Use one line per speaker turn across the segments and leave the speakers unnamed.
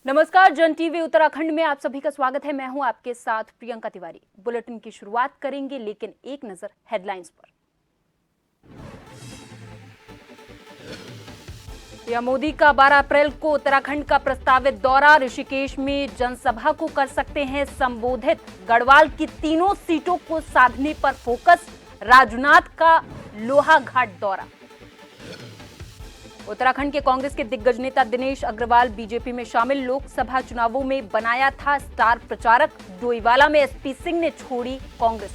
नमस्कार, जन टीवी उत्तराखंड में आप सभी का स्वागत है। मैं हूं आपके साथ प्रियंका तिवारी। बुलेटिन की शुरुआत करेंगे, लेकिन एक नजर हेडलाइंस पर। पीएम मोदी का 12 अप्रैल को उत्तराखंड का प्रस्तावित दौरा। ऋषिकेश में जनसभा को कर सकते हैं संबोधित। गढ़वाल की तीनों सीटों को साधने पर फोकस। राजनाथ का लोहाघाट दौरा। उत्तराखंड के कांग्रेस के दिग्गज नेता दिनेश अग्रवाल बीजेपी में शामिल। लोकसभा चुनावों में बनाया था स्टार प्रचारक। डोईवाला में एसपी सिंह ने छोड़ी कांग्रेस।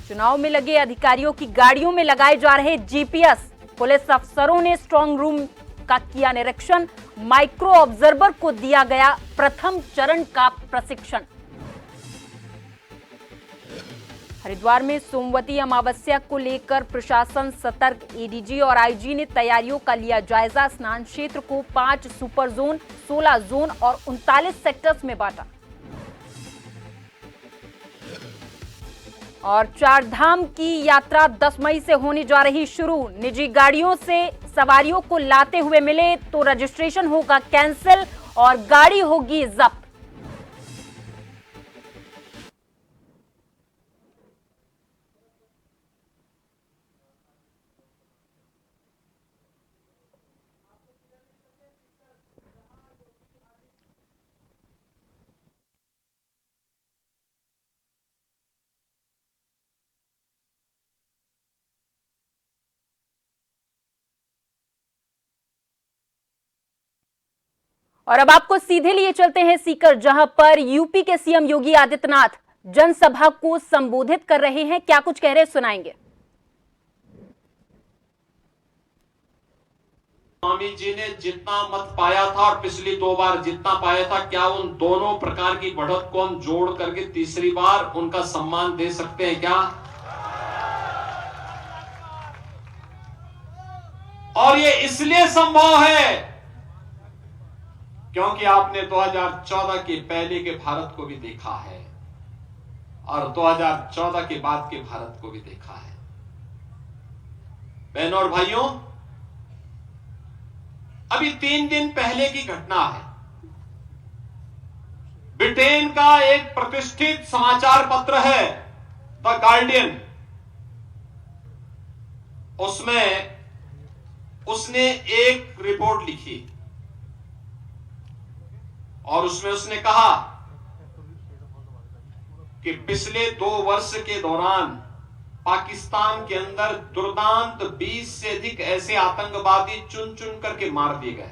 चुनाव में लगे अधिकारियों की गाड़ियों में लगाए जा रहे जीपीएस। पुलिस अफसरों ने स्ट्रांग रूम का किया निरीक्षण। माइक्रो ऑब्जर्वर को दिया गया प्रथम चरण का प्रशिक्षण। हरिद्वार में सोमवती अमावस्या को लेकर प्रशासन सतर्क। एडीजी और आईजी ने तैयारियों का लिया जायजा। स्नान क्षेत्र को 5 सुपर जोन, 16 जोन और 39 सेक्टर्स में बांटा। और 4 धाम की यात्रा 10 मई से होने जा रही शुरू। निजी गाड़ियों से सवारियों को लाते हुए मिले तो रजिस्ट्रेशन होगा कैंसिल और गाड़ी होगी जब्त। और अब आपको सीधे लिए चलते हैं सीकर, जहां पर यूपी के सीएम योगी आदित्यनाथ जनसभा को संबोधित कर रहे हैं। क्या कुछ कह रहे हैं, सुनाएंगे।
स्वामी जी ने जितना मत पाया था और पिछली 2 बार जितना पाया था, क्या उन दोनों प्रकार की बढ़त को हम जोड़ करके तीसरी बार उनका सम्मान दे सकते हैं क्या? और ये इसलिए संभव है क्योंकि आपने 2014 के पहले के भारत को भी देखा है और 2014 के बाद के भारत को भी देखा है। बहनों और भाइयों, अभी 3 दिन पहले की घटना है। ब्रिटेन का एक प्रतिष्ठित समाचार पत्र है द गार्डियन, उसमें उसने एक रिपोर्ट लिखी और उसमें उसने कहा कि पिछले 2 वर्ष के दौरान पाकिस्तान के अंदर दुर्दांत 20 से अधिक ऐसे आतंकवादी चुन चुन करके मार दिए गए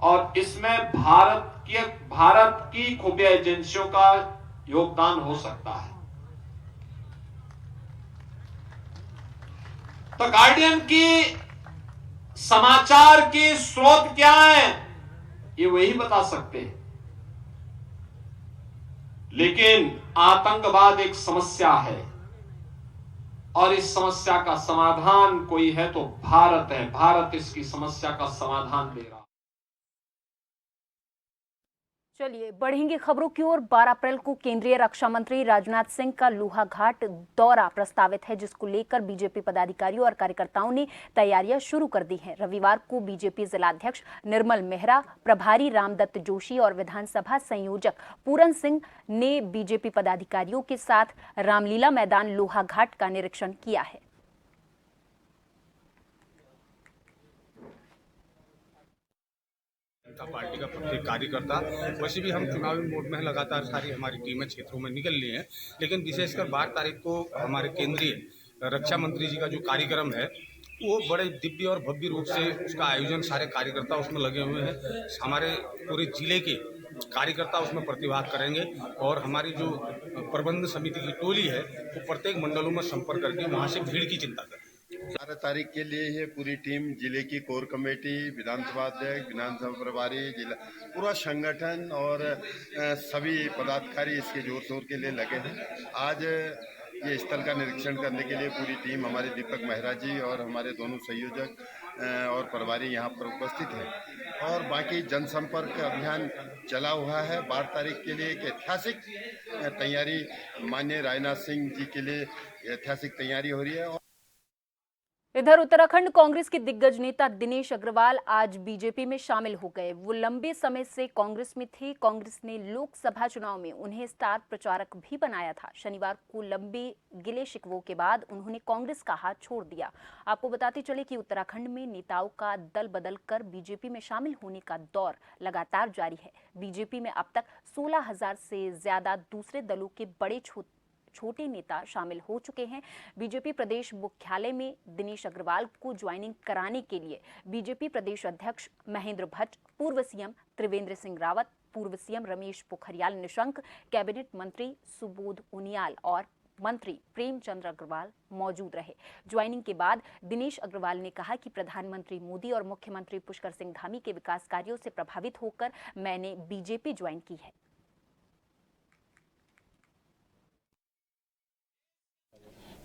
और इसमें भारत की खुफिया एजेंसियों का योगदान हो सकता है। तो गार्डियन की समाचार के स्रोत क्या है, ये वही बता सकते हैं। लेकिन आतंकवाद एक समस्या है और इस समस्या का समाधान कोई है तो भारत है। भारत इसकी समस्या का समाधान दे रहा है।
चलिए बढ़ेंगे खबरों की ओर। 12 अप्रैल को केंद्रीय रक्षा मंत्री राजनाथ सिंह का लोहाघाट दौरा प्रस्तावित है, जिसको लेकर बीजेपी पदाधिकारियों और कार्यकर्ताओं ने तैयारियां शुरू कर दी हैं। रविवार को बीजेपी जिलाध्यक्ष निर्मल मेहरा, प्रभारी रामदत्त जोशी और विधानसभा संयोजक पूरन सिंह ने बीजेपी पदाधिकारियों के साथ रामलीला मैदान लोहाघाट का निरीक्षण किया है।
पार्टी का प्रत्येक कार्यकर्ता, वैसे भी हम चुनावी मोड में लगातार सारी हमारी टीमें क्षेत्रों में निकल ली हैं, लेकिन विशेषकर 12 तारीख को हमारे केंद्रीय रक्षा मंत्री जी का जो कार्यक्रम है वो बड़े दिव्य और भव्य रूप से उसका आयोजन, सारे कार्यकर्ता उसमें लगे हुए हैं। हमारे पूरे जिले के कार्यकर्ता उसमें प्रतिभाग करेंगे और हमारी जो प्रबंध समिति की टोली है वो प्रत्येक मंडलों में संपर्क करके वहाँ से भीड़ की चिंता करें।
12 तारीख के लिए ये पूरी टीम, जिले की कोर कमेटी, विधानसभा अध्यक्ष, विधानसभा प्रभारी, जिला पूरा संगठन और सभी पदाधिकारी इसके जोर शोर के लिए लगे हैं। आज ये स्थल का निरीक्षण करने के लिए पूरी टीम, हमारे दीपक मेहरा जी और हमारे दोनों संयोजक और प्रभारी यहाँ पर उपस्थित हैं और बाकी जनसंपर्क अभियान चला हुआ है। 12 तारीख के लिए एक ऐतिहासिक तैयारी, माननीय राजनाथ सिंह जी के लिए ऐतिहासिक तैयारी हो रही है।
इधर उत्तराखंड कांग्रेस के दिग्गज नेता दिनेश अग्रवाल आज बीजेपी में शामिल हो गए। वो लंबे समय से कांग्रेस में थे। कांग्रेस ने लोकसभा चुनाव में उन्हें स्टार प्रचारक भी बनाया था। शनिवार को लंबे गिले शिकवों के बाद उन्होंने कांग्रेस का हाथ छोड़ दिया। आपको बताते चले कि उत्तराखंड में नेताओं का दल बदल कर बीजेपी में शामिल होने का दौर लगातार जारी है। बीजेपी में अब तक 16,000 से ज्यादा दूसरे दलों के बड़े छोटे नेता शामिल हो चुके हैं। बीजेपी प्रदेश मुख्यालय में दिनेश अग्रवाल को ज्वाइनिंग कराने के लिए बीजेपी प्रदेश अध्यक्ष महेंद्र भट्ट, पूर्व सीएम त्रिवेंद्र सिंह रावत, पूर्व सीएम रमेश पोखरियाल निशंक, कैबिनेट मंत्री सुबोध उनियाल और मंत्री प्रेमचंद्र अग्रवाल मौजूद रहे। ज्वाइनिंग के बाद दिनेश अग्रवाल ने कहा कि प्रधानमंत्री मोदी और मुख्यमंत्री पुष्कर सिंह धामी के विकास कार्यों से प्रभावित होकर मैंने बीजेपी ज्वाइन की है।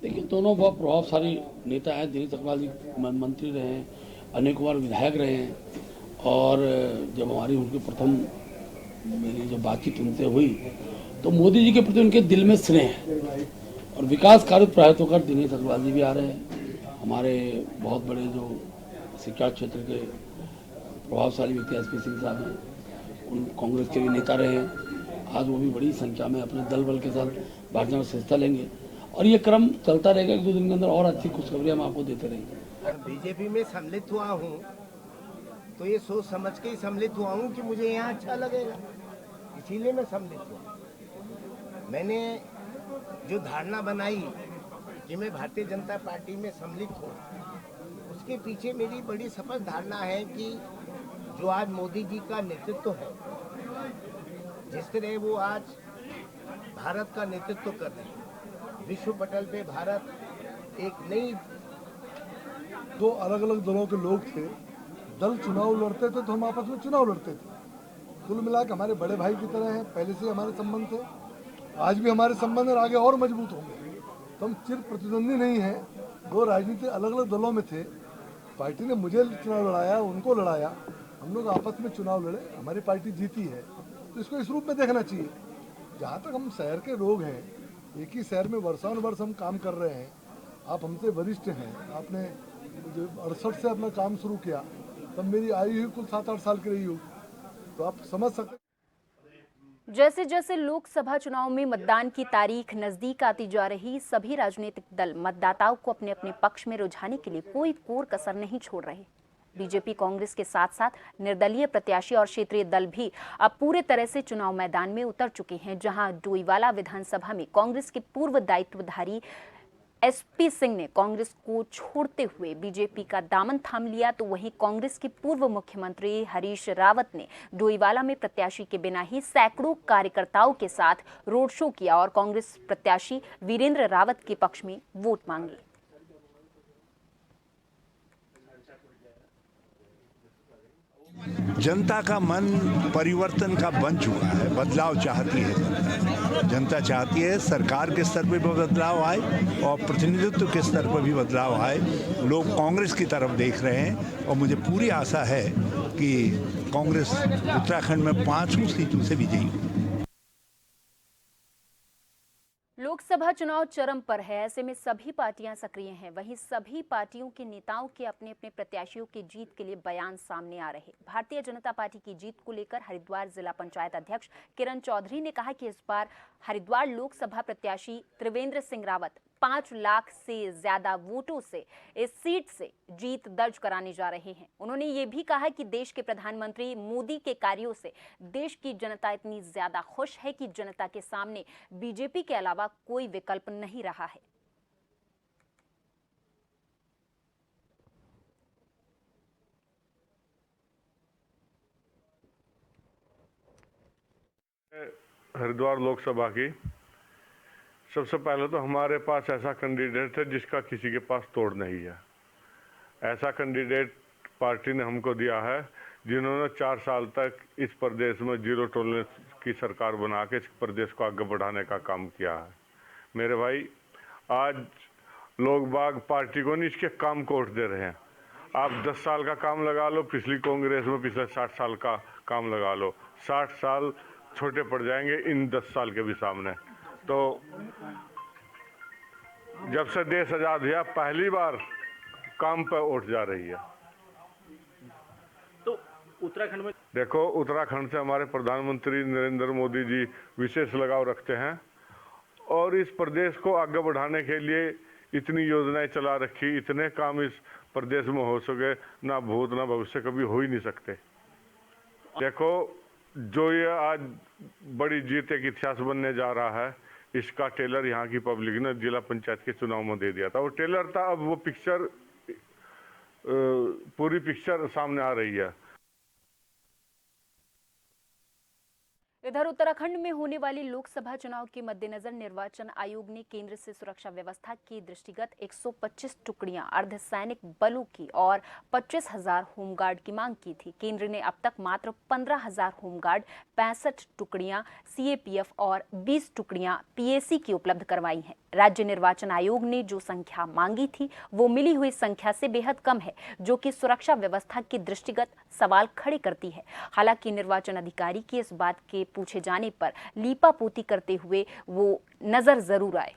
देखिए, दोनों बहुत प्रभावशाली नेता हैं। दिनेश अग्रवाल जी मंत्री रहे हैं, अनेक बार विधायक रहे हैं और जब हमारी उनकी प्रथम मेरी जो बातचीत उनसे हुई तो मोदी जी के प्रति उनके दिल में स्नेह है और विकास कार्य प्रभावित होकर दिनेश अग्रवाल जी भी आ रहे हैं। हमारे बहुत बड़े जो शिक्षा क्षेत्र के प्रभावशाली व्यक्ति एसपी सिंह साहब हैं, उन कांग्रेस के भी नेता रहे हैं। आज वो भी बड़ी संख्या में अपने दल बल के साथ भाजपा में हिस्सा लेंगे और ये क्रम चलता रहेगा। एक दो दिन के अंदर और अच्छी खुशखबरियां हम आपको देते रहेंगे।
बीजेपी में सम्मिलित हुआ हूँ तो ये सोच समझ के ही सम्मिलित हुआ हूँ कि मुझे यहाँ अच्छा लगेगा, इसीलिए मैं सम्मिलित हुआ। मैंने जो धारणा बनाई कि मैं भारतीय जनता पार्टी में सम्मिलित हूँ, उसके पीछे मेरी बड़ी स्पष्ट धारणा है कि जो आज मोदी जी का नेतृत्व है, जिस तरह वो आज भारत का नेतृत्व कर रहे हैं, विश्व पटल पे भारत एक नई।
दो अलग अलग दलों के लोग थे, दल चुनाव लड़ते थे तो हम आपस में चुनाव लड़ते थे। कुल मिला के हमारे बड़े भाई की तरह हैं, पहले से हमारे संबंध थे, आज भी हमारे संबंध और आगे और मजबूत होंगे। तो हम चिर प्रतिद्वंदी नहीं हैं। दो राजनीति अलग अलग दलों में थे, पार्टी ने मुझे चुनाव लड़ाया, उनको लड़ाया, हम लोग आपस में चुनाव लड़े, हमारी पार्टी जीती है। तो इसको इस रूप में देखना चाहिए। जहाँ तक हम शहर के लोग हैं, एक ही शहर में वर्षानुवर्ष हम काम कर रहे हैं। आप हमसे वरिष्ठ हैं, आपने 68 से अपना काम शुरू किया, तब मेरी आयु ही कुल 7-8 साल की रही हो, तो आप समझ सकते।
जैसे जैसे लोकसभा चुनाव में मतदान की तारीख नजदीक आती जा रही, सभी राजनीतिक दल मतदाताओं को अपने अपने पक्ष में रुझाने के लिए कोई कोर कसर नहीं छोड़ रहे। बीजेपी कांग्रेस के साथ साथ निर्दलीय प्रत्याशी और क्षेत्रीय दल भी अब पूरे तरह से चुनाव मैदान में उतर चुके हैं। जहां डोईवाला विधानसभा में कांग्रेस के पूर्व दायित्वधारी एसपी सिंह ने कांग्रेस को छोड़ते हुए बीजेपी का दामन थाम लिया, तो वहीं कांग्रेस के पूर्व मुख्यमंत्री हरीश रावत ने डोईवाला में प्रत्याशी के बिना ही सैकड़ों कार्यकर्ताओं के साथ रोड शो किया और कांग्रेस प्रत्याशी वीरेंद्र रावत के पक्ष में वोट मांगे।
जनता का मन परिवर्तन का बन चुका है, बदलाव चाहती है जनता चाहती है सरकार के स्तर पर भी बदलाव आए और प्रतिनिधित्व के स्तर पर भी बदलाव आए। लोग कांग्रेस की तरफ देख रहे हैं और मुझे पूरी आशा है कि कांग्रेस उत्तराखंड में 5 सीटों से विजयी होगी।
लोकसभा चुनाव चरम पर है, ऐसे में सभी पार्टियां सक्रिय हैं। वहीं सभी पार्टियों के नेताओं के अपने अपने प्रत्याशियों की जीत के लिए बयान सामने आ रहे। भारतीय जनता पार्टी की जीत को लेकर हरिद्वार जिला पंचायत अध्यक्ष किरण चौधरी ने कहा कि इस बार हरिद्वार लोकसभा प्रत्याशी त्रिवेंद्र सिंह रावत 5 लाख से ज्यादा वोटों से इस सीट से जीत दर्ज कराने जा रहे हैं। उन्होंने ये भी कहा कि देश के प्रधानमंत्री मोदी के कार्यों से देश की जनता इतनी ज्यादा खुश है कि जनता के सामने बीजेपी के अलावा कोई विकल्प नहीं रहा है।
हरिद्वार लोकसभा की सबसे पहले तो हमारे पास ऐसा कैंडिडेट है जिसका किसी के पास तोड़ नहीं है। ऐसा कैंडिडेट पार्टी ने हमको दिया है जिन्होंने 4 साल तक इस प्रदेश में जीरो टॉलरेंस की सरकार बना के इस प्रदेश को आगे बढ़ाने का काम किया है। मेरे भाई, आज लोग बाग पार्टी को नहीं इसके काम कोट दे रहे हैं। आप 10 साल का काम लगा लो, पिछली कांग्रेस में पिछले 60 साल का काम लगा लो, 60 साल छोटे पड़ जाएंगे इन 10 साल के भी सामने। तो जब से देश आज़ाद हुआ पहली बार काम पर उठ जा रही है।
तो उत्तराखंड में
देखो, उत्तराखंड से हमारे प्रधानमंत्री नरेंद्र मोदी जी विशेष लगाव रखते हैं और इस प्रदेश को आगे बढ़ाने के लिए इतनी योजनाएं चला रखी, इतने काम इस प्रदेश में हो सके, ना भूत ना भविष्य कभी हो ही नहीं सकते। देखो, जो ये आज बड़ी जीत एक इतिहास बनने जा रहा है, इसका टेलर यहाँ की पब्लिक ने जिला पंचायत के चुनाव में दे दिया था। वो टेलर था, अब वो पिक्चर पूरी पिक्चर सामने आ रही है।
इधर उत्तराखंड में होने वाली लोकसभा चुनाव के मद्देनजर निर्वाचन आयोग ने केंद्र से सुरक्षा व्यवस्था के दृष्टिगत 125 टुकड़ियां अर्धसैनिक बलों की और 25,000 होमगार्ड की मांग की थी। केंद्र ने अब तक मात्र 15,000 होमगार्ड, 65 टुकड़ियां सीएपीएफ और 20 टुकड़ियां पीएसी की उपलब्ध करवाई हैं। राज्य निर्वाचन आयोग ने जो संख्या मांगी थी वो मिली हुई संख्या से बेहद कम है, जो कि सुरक्षा व्यवस्था के दृष्टिगत सवाल खड़े करती है। हालांकि निर्वाचन अधिकारी की इस बात के पूछे जाने पर लीपापोती करते हुए वो नजर जरूर आए।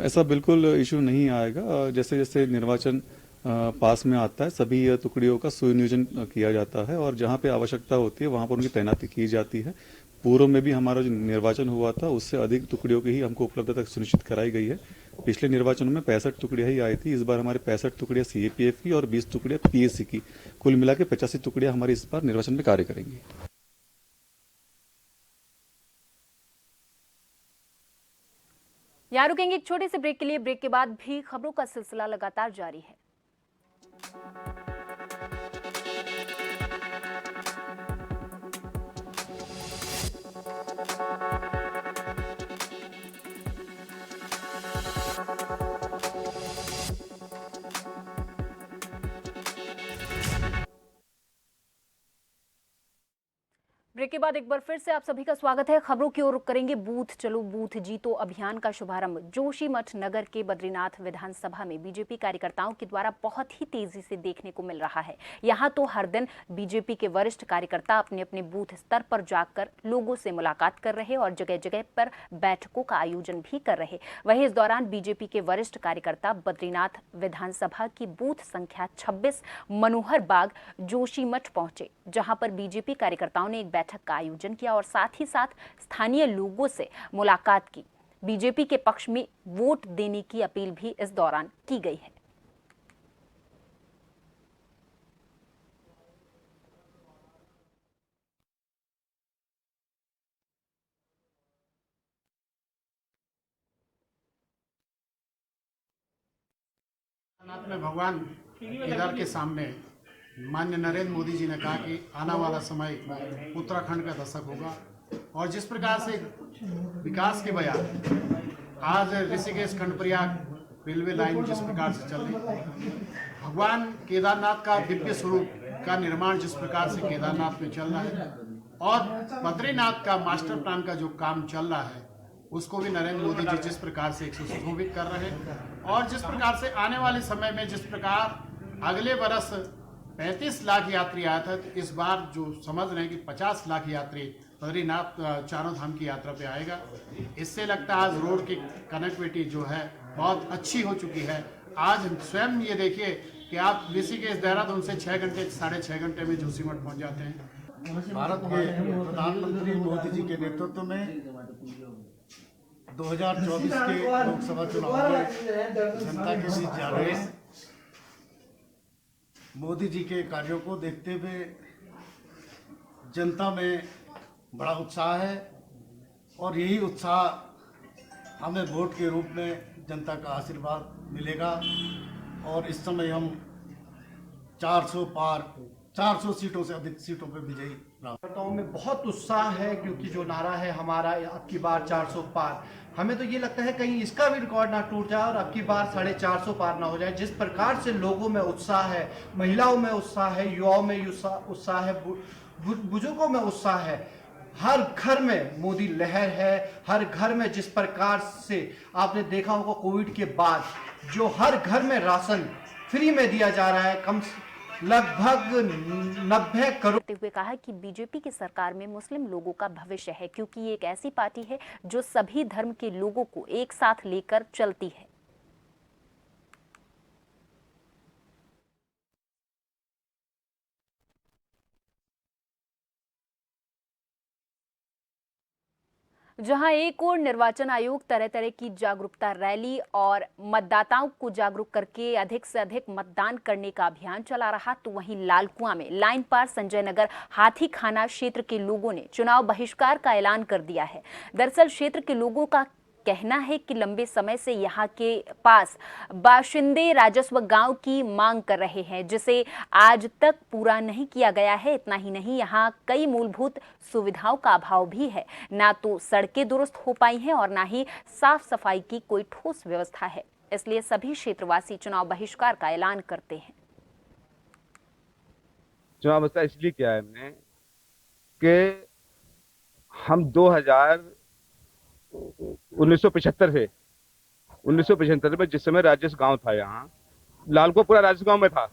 ऐसा बिल्कुल इशू नहीं आएगा। जैसे जैसे निर्वाचन पास में आता है, सभी टुकड़ियों का सुनियोजन किया जाता है और जहां पे आवश्यकता होती है वहां पर उनकी तैनाती की जाती है। पूर्व में भी हमारा जो निर्वाचन हुआ था उससे अधिक टुकड़ियों की ही हमको उपलब्धता सुनिश्चित कराई गई है। पिछले निर्वाचन में 65 टुकड़ियां ही आई थी, इस बार हमारे 65 टुकड़ियां सीएपीएफ की और 20 टुकड़ियां पीएसी की, कुल मिला के 85 टुकड़ियां हमारी इस बार निर्वाचन में कार्य करेंगी।
यहाँ रुकेंगे एक छोटे से ब्रेक के लिए। ब्रेक के बाद भी खबरों का सिलसिला लगातार जारी है। ब्रेक के बाद एक बार फिर से आप सभी का स्वागत है। खबरों की ओर करेंगे। बूथ चलो बूथ जीतो अभियान का शुभारंभ जोशीमठ नगर के बद्रीनाथ विधानसभा में बीजेपी कार्यकर्ताओं के द्वारा बहुत ही तेजी से देखने को मिल रहा है। यहां तो हर दिन बीजेपी के वरिष्ठ कार्यकर्ता अपने अपने बूथ स्तर पर जाकर लोगों से मुलाकात कर रहे और जगह जगह पर बैठकों का आयोजन भी कर रहे। वहीं इस दौरान बीजेपी के वरिष्ठ कार्यकर्ता बद्रीनाथ विधानसभा की बूथ संख्या 26 मनोहर बाग जोशीमठ पहुंचे, जहां पर बीजेपी कार्यकर्ताओं ने एक बैठक का आयोजन किया और साथ ही साथ स्थानीय लोगों से मुलाकात की। बीजेपी के पक्ष में वोट देने की अपील भी इस दौरान की गई है।
में भगवान केदार के सामने माननीय नरेंद्र मोदी जी ने कहा कि आने वाला समय उत्तराखंड का दशक होगा और जिस प्रकार से विकास के बयान आज ऋषिकेश खंडप्रयाग रेलवे लाइन जिस प्रकार से चल रही, भगवान केदारनाथ का दिव्य स्वरूप का निर्माण जिस प्रकार से केदारनाथ में चल रहा है और बद्रीनाथ का मास्टर प्लान का जो काम चल रहा है उसको भी नरेंद्र मोदी जी जिस प्रकार से सुशोभित कर रहे हैं और जिस प्रकार से आने वाले समय में जिस प्रकार अगले बरस 35 लाख यात्री आया था, तो इस बार जो समझ रहे हैं कि 50 लाख यात्री बद्रीनाथ चारों धाम की यात्रा पे आएगा। इससे लगता है आज रोड की कनेक्टिविटी जो है बहुत अच्छी हो चुकी है। आज स्वयं ये देखिए कि आप ऋषिकेश देहरादून से 6 घंटे 6.5 घंटे में जोशीमठ पहुंच जाते हैं।
भारत के प्रधानमंत्री मोदी जी के नेतृत्व में 2024 के लोकसभा चुनाव में जनता के बीच जा रहे हैं। मोदी जी के कार्यों को देखते हुए जनता में बड़ा उत्साह है और यही उत्साह हमें वोट के रूप में जनता का आशीर्वाद मिलेगा और इस समय हम 400 सीटों से अधिक सीटों पर विजयी
कार्यकर्ताओं में बहुत उत्साह है क्योंकि जो नारा है हमारा अब की बार 400 पार, हमें तो ये लगता है कहीं इसका भी रिकॉर्ड ना टूट जाए और अब की बार 450 पार ना हो जाए। जिस प्रकार से लोगों में उत्साह है, महिलाओं में उत्साह है, युवाओं में उत्साह है, बुजुर्गों में उत्साह है, हर घर में मोदी लहर है। हर घर में जिस प्रकार से आपने देखा होगा कोविड के बाद जो हर घर में राशन फ्री में दिया जा रहा है, लगभग 90 करोड़
करते हुए कहा कि बीजेपी की सरकार में मुस्लिम लोगों का भविष्य है, क्योंकि ये एक ऐसी पार्टी है जो सभी धर्म के लोगों को एक साथ लेकर चलती है। जहां एक और निर्वाचन आयोग तरह तरह की जागरूकता रैली और मतदाताओं को जागरूक करके अधिक से अधिक मतदान करने का अभियान चला रहा, तो वहीं लालकुआं में लाइन पार संजय नगर हाथी खाना क्षेत्र के लोगों ने चुनाव बहिष्कार का ऐलान कर दिया है। दरअसल क्षेत्र के लोगों का कहना है कि लंबे समय से यहाँ के पास बाशिंदे राजस्व गांव की मांग कर रहे हैं, जिसे आज तक पूरा नहीं किया गया है। इतना ही नहीं, यहाँ कई मूलभूत सुविधाओं का अभाव भी है। ना तो सड़कें दुरुस्त हो पाई हैं और ना ही साफ सफाई की कोई ठोस व्यवस्था है। इसलिए सभी क्षेत्रवासी चुनाव बहिष्कार का ऐलान करते हैं।
चुनाव बहिष्कार इसलिए किया है हमने कि हम 1975 में जिस समय राजस्व गांव था, यहाँ लालको पूरा राजस्व गांव में था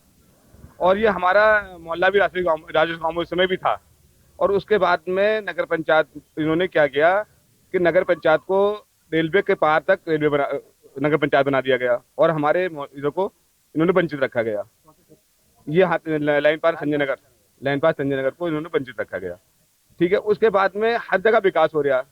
और ये हमारा मोहल्ला भी राजस्व गांव में उस समय भी था। और उसके बाद में नगर पंचायत इन्होंने क्या किया कि नगर पंचायत को रेलवे के पार तक नगर पंचायत बना दिया गया और हमारे इधर को इन्होंने वंचित रखा गया। ये लाइन पार संजय नगर को इन्होंने वंचित रखा गया। ठीक है, उसके बाद में हर जगह विकास हो रहा।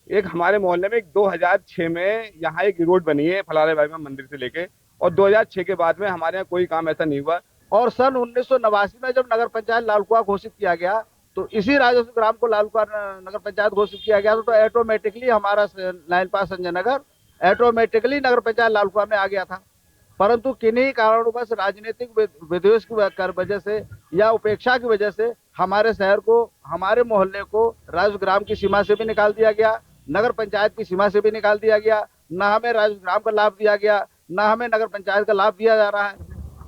एक हमारे मोहल्ले में 2006 में यहाँ एक रोड बनी है फलारे बाबा मंदिर से लेके, और 2006 के बाद में हमारे यहाँ कोई काम ऐसा नहीं हुआ।
और सन 1989 में जब नगर पंचायत लालकुआं घोषित किया गया, तो इसी राजस्व ग्राम को लालकुआं नगर पंचायत घोषित किया गया, तो ऑटोमेटिकली हमारा लाइन पास संजय नगर ऑटोमेटिकली नगर पंचायत लालकुआं में आ गया था। परंतु किन्हीं कारणवश राजनीतिक विद्वेष की वजह से या उपेक्षा की वजह से हमारे शहर को, हमारे मोहल्ले को राजस्व ग्राम की सीमा से भी निकाल दिया गया, नगर पंचायत की सीमा से भी निकाल दिया गया। न हमें राजस्व ग्राम का लाभ दिया गया, न हमें नगर पंचायत का लाभ दिया जा रहा है।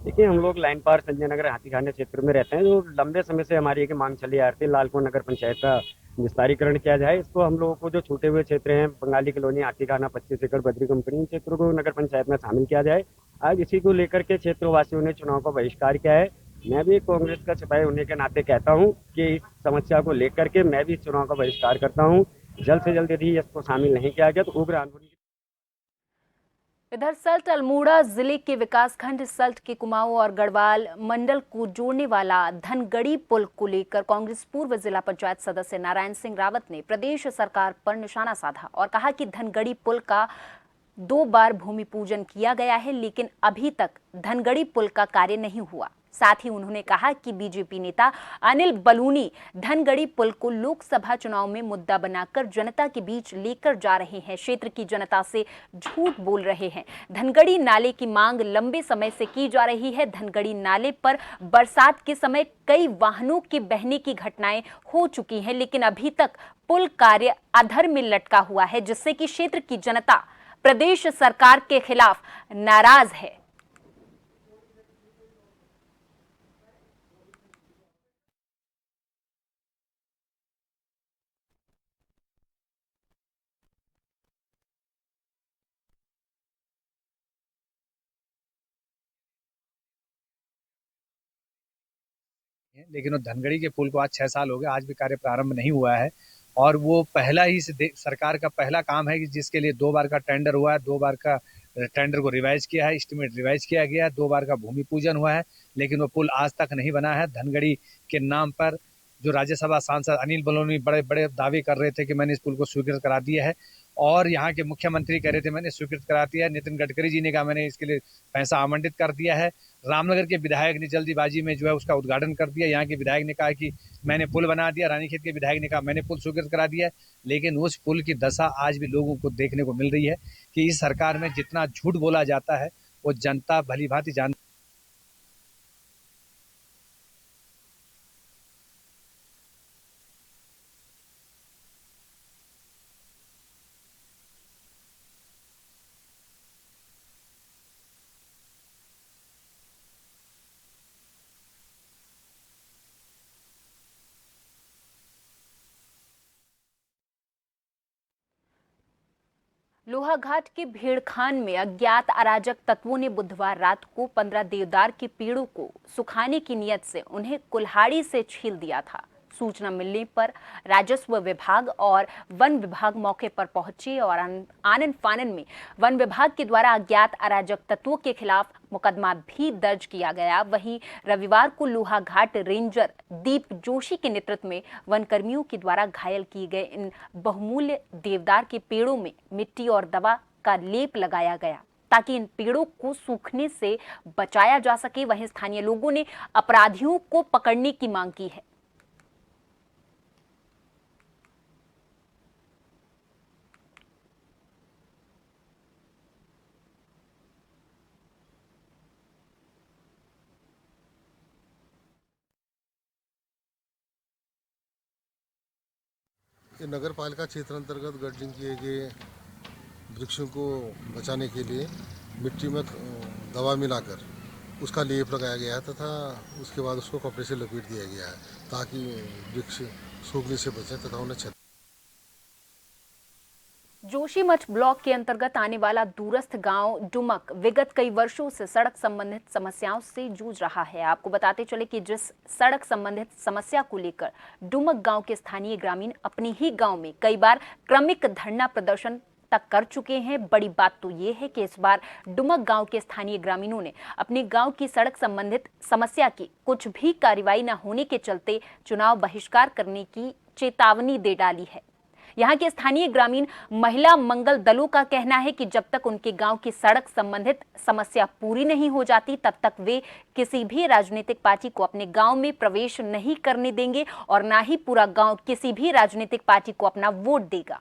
देखिए, हम लोग लाइन पार संजय नगर हाथीखाना क्षेत्र में रहते हैं, जो लंबे समय से हमारी एक मांग चली आ रही थी, लालकुआं नगर पंचायत का विस्तारीकरण किया जाए। इसको हम लोगों को जो छूटे हुए क्षेत्र हैं, बंगाली कॉलोनी, हाथीखाना, 25 एकड़, बद्री कंपनी, इन क्षेत्रों को नगर पंचायत में शामिल किया जाए। आज इसी को लेकर के क्षेत्रवासियों ने चुनाव का बहिष्कार किया है। मैं भी कांग्रेस का सिपाही होने के नाते कहता हूं कि इस समस्या को लेकर के मैं भी चुनाव का बहिष्कार करता हूं। जल्द से जल्द यदि इसको शामिल नहीं किया गया तो उग्र आंदोलन।
इधर सल्ट अल्मोड़ा जिले के विकासखंड सल्ट के कुमाऊं और गढ़वाल मंडल को जोड़ने वाला धनगढ़ी पुल को लेकर कांग्रेस पूर्व जिला पंचायत सदस्य नारायण सिंह रावत ने प्रदेश सरकार पर निशाना साधा और कहा कि धनगढ़ी पुल का 2 बार भूमि पूजन किया गया है, लेकिन अभी तक धनगढ़ी पुल का कार्य नहीं हुआ। साथ ही उन्होंने कहा कि बीजेपी नेता अनिल बलूनी धनगढ़ी पुल को लोकसभा चुनाव में मुद्दा बनाकर जनता के बीच लेकर जा रहे हैं, क्षेत्र की जनता से झूठ बोल रहे हैं। धनगढ़ी नाले की मांग लंबे समय से की जा रही है। धनगढ़ी नाले पर बरसात के समय कई वाहनों के बहने की घटनाएं हो चुकी हैं, लेकिन अभी तक पुल कार्य अधर में लटका हुआ है, जिससे कि क्षेत्र की जनता प्रदेश सरकार के खिलाफ नाराज है।
लेकिन वो धनगढ़ी के पुल को आज 6 साल हो गए, आज भी कार्य प्रारंभ नहीं हुआ है। और वो पहला ही सरकार का पहला काम है कि जिसके लिए 2 बार का टेंडर हुआ है, 2 बार का टेंडर को रिवाइज किया है, एस्टिमेट रिवाइज किया गया है, 2 बार का भूमि पूजन हुआ है, लेकिन वो पुल आज तक नहीं बना है। धनगढ़ी के नाम पर जो राज्यसभा सांसद अनिल बलूनी बड़े बड़े दावे कर रहे थे कि मैंने इस पुल को स्वीकृत करा दिया है, और यहाँ के मुख्यमंत्री कह रहे थे मैंने स्वीकृत करा दिया है। नितिन गडकरी जी ने कहा मैंने इसके लिए पैसा आवंटित कर दिया है। रामनगर के विधायक ने जल्दीबाजी में जो है उसका उद्घाटन कर दिया। यहाँ के विधायक ने कहा कि मैंने पुल बना दिया, रानीखेत के विधायक ने कहा मैंने पुल स्वीकृत करा दिया है। लेकिन उस पुल की दशा आज भी लोगों को देखने को मिल रही है कि इस सरकार में जितना झूठ बोला जाता है वो जनता भली भांति जानती।
लोहाघाट के भेड़खान में अज्ञात अराजक तत्वों ने बुधवार रात को 15 देवदार के पेड़ों को सुखाने की नियत से उन्हें कुल्हाड़ी से छील दिया था। सूचना मिलने पर राजस्व विभाग और वन विभाग मौके पर पहुंचे और आनन फानन में वन विभाग के द्वारा अज्ञात अराजक तत्वों के खिलाफ मुकदमा भी दर्ज किया गया। वहीं रविवार को लोहाघाट रेंजर दीप जोशी के नेतृत्व में वन कर्मियों के द्वारा घायल किए गए इन बहुमूल्य देवदार के पेड़ों में मिट्टी और दवा का लेप लगाया गया ताकि इन पेड़ों को सूखने से बचाया जा सके। वहीं स्थानीय लोगों ने अपराधियों को पकड़ने की मांग की है।
ये नगर पालिका क्षेत्र अंतर्गत गड्ढिंग किए गए वृक्षों को बचाने के लिए मिट्टी में दवा मिलाकर उसका लेप लगाया गया है तथा उसके बाद उसको कपड़े से लपेट दिया गया है ताकि वृक्ष सूखने से बचें तथा उन्हें क्षति।
जोशीमठ ब्लॉक के अंतर्गत आने वाला दूरस्थ गांव डुमक विगत कई वर्षों से सड़क संबंधित समस्याओं से जूझ रहा है। आपको बताते चले कि जिस सड़क संबंधित समस्या को लेकर डुमक गांव के स्थानीय ग्रामीण अपने ही गांव में कई बार क्रमिक धरना प्रदर्शन तक कर चुके हैं। बड़ी बात तो ये है कि इस बार डुमक गांव के स्थानीय ग्रामीणों ने अपने गांव की सड़क संबंधित समस्या की कुछ भी कार्रवाई न होने के चलते चुनाव बहिष्कार करने की चेतावनी दे डाली है। यहाँ के स्थानीय ग्रामीण महिला मंगल दलों का कहना है कि जब तक उनके गांव की सड़क संबंधित समस्या पूरी नहीं हो जाती तब तक वे किसी भी राजनीतिक पार्टी को अपने गांव में प्रवेश नहीं करने देंगे और ना ही पूरा गांव किसी भी राजनीतिक पार्टी को अपना वोट देगा।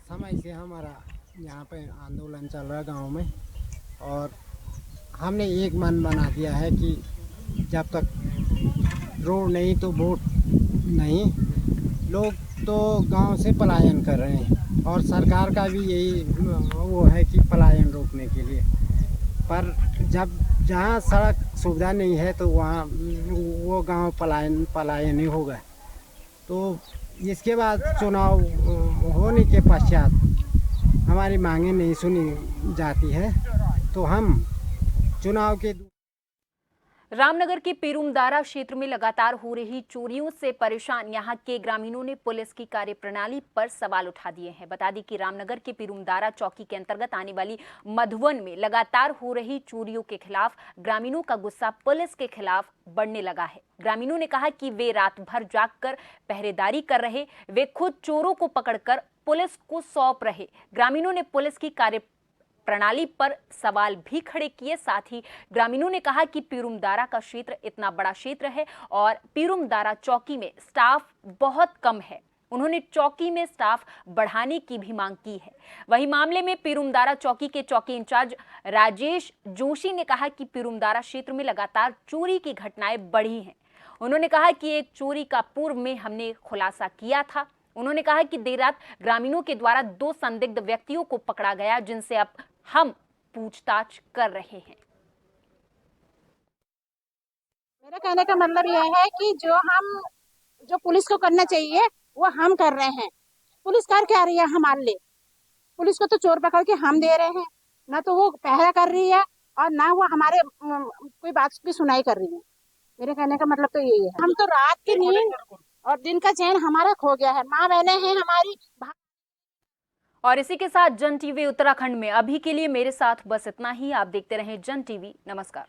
समय से हमारा यहाँ पे आंदोलन चल रहा है गांव में और हमने एक मन बना दिया है कि जब तक रोड नहीं तो वोट नहीं। लोग तो गांव से पलायन कर रहे हैं और सरकार का भी यही वो है कि पलायन रोकने के लिए, पर जब जहाँ सड़क सुविधा नहीं है तो वहाँ वो गांव पलायन ही होगा। तो इसके बाद चुनाव होने के पश्चात हमारी मांगें नहीं सुनी जाती है तो हम चुनाव के
रामनगर के पेरुमदारा क्षेत्र में लगातार हो रही चोरियों से परेशान यहां के ग्रामीणों ने पुलिस की कार्यप्रणाली पर सवाल उठा दिए हैं। बता दें कि रामनगर के पेरुमदारा चौकी के अंतर्गत आने वाली मधुवन में लगातार हो रही चोरियों के खिलाफ ग्रामीणों का गुस्सा पुलिस के खिलाफ बढ़ने लगा है। ग्रामीणों ने कहा कि वे रात भर जागकर पहरेदारी कर रहे, वे खुद चोरों को पकड़कर पुलिस को सौंप रहे। ग्रामीणों ने पुलिस की प्रणाली पर सवाल भी खड़े किए। साथ ही ग्रामीणों ने कहा कि पेरुमदारा का क्षेत्र इतना बड़ा क्षेत्र है और पेरुमदारा चौकी में स्टाफ बहुत कम है। उन्होंने चौकी में स्टाफ बढ़ाने की भी मांग की है। वहीं मामले में पेरुमदारा चौकी के चौकी इंचार्ज राजेश जोशी ने कहा कि पेरुमदारा क्षेत्र में लगातार चोरी की घटनाएं बढ़ी हैं। उन्होंने कहा कि एक चोरी का पूर्व में हमने खुलासा किया था। उन्होंने कहा कि देर रात ग्रामीणों के द्वारा 2 संदिग्ध व्यक्तियों को पकड़ा गया जिनसे अब हम पूछताछ कर रहे हैं।
मेरा कहने का मतलब यह है कि जो पुलिस को करना चाहिए वो हम कर रहे हैं। पुलिस कर क्या रही है हमारे लिए? पुलिस को तो चोर पकड़ के हम दे रहे हैं, ना तो वो पहरा कर रही है और ना वो हमारे कोई बात की सुनाई कर रही है। मेरे कहने का मतलब तो यही है। हम तो रात की नींद और दिन का चैन हमारा खो गया है। माँ बहनें हैं हमारी।
और इसी के साथ जन टीवी उत्तराखंड में अभी के लिए मेरे साथ बस इतना ही। आप देखते रहें जन टीवी। नमस्कार।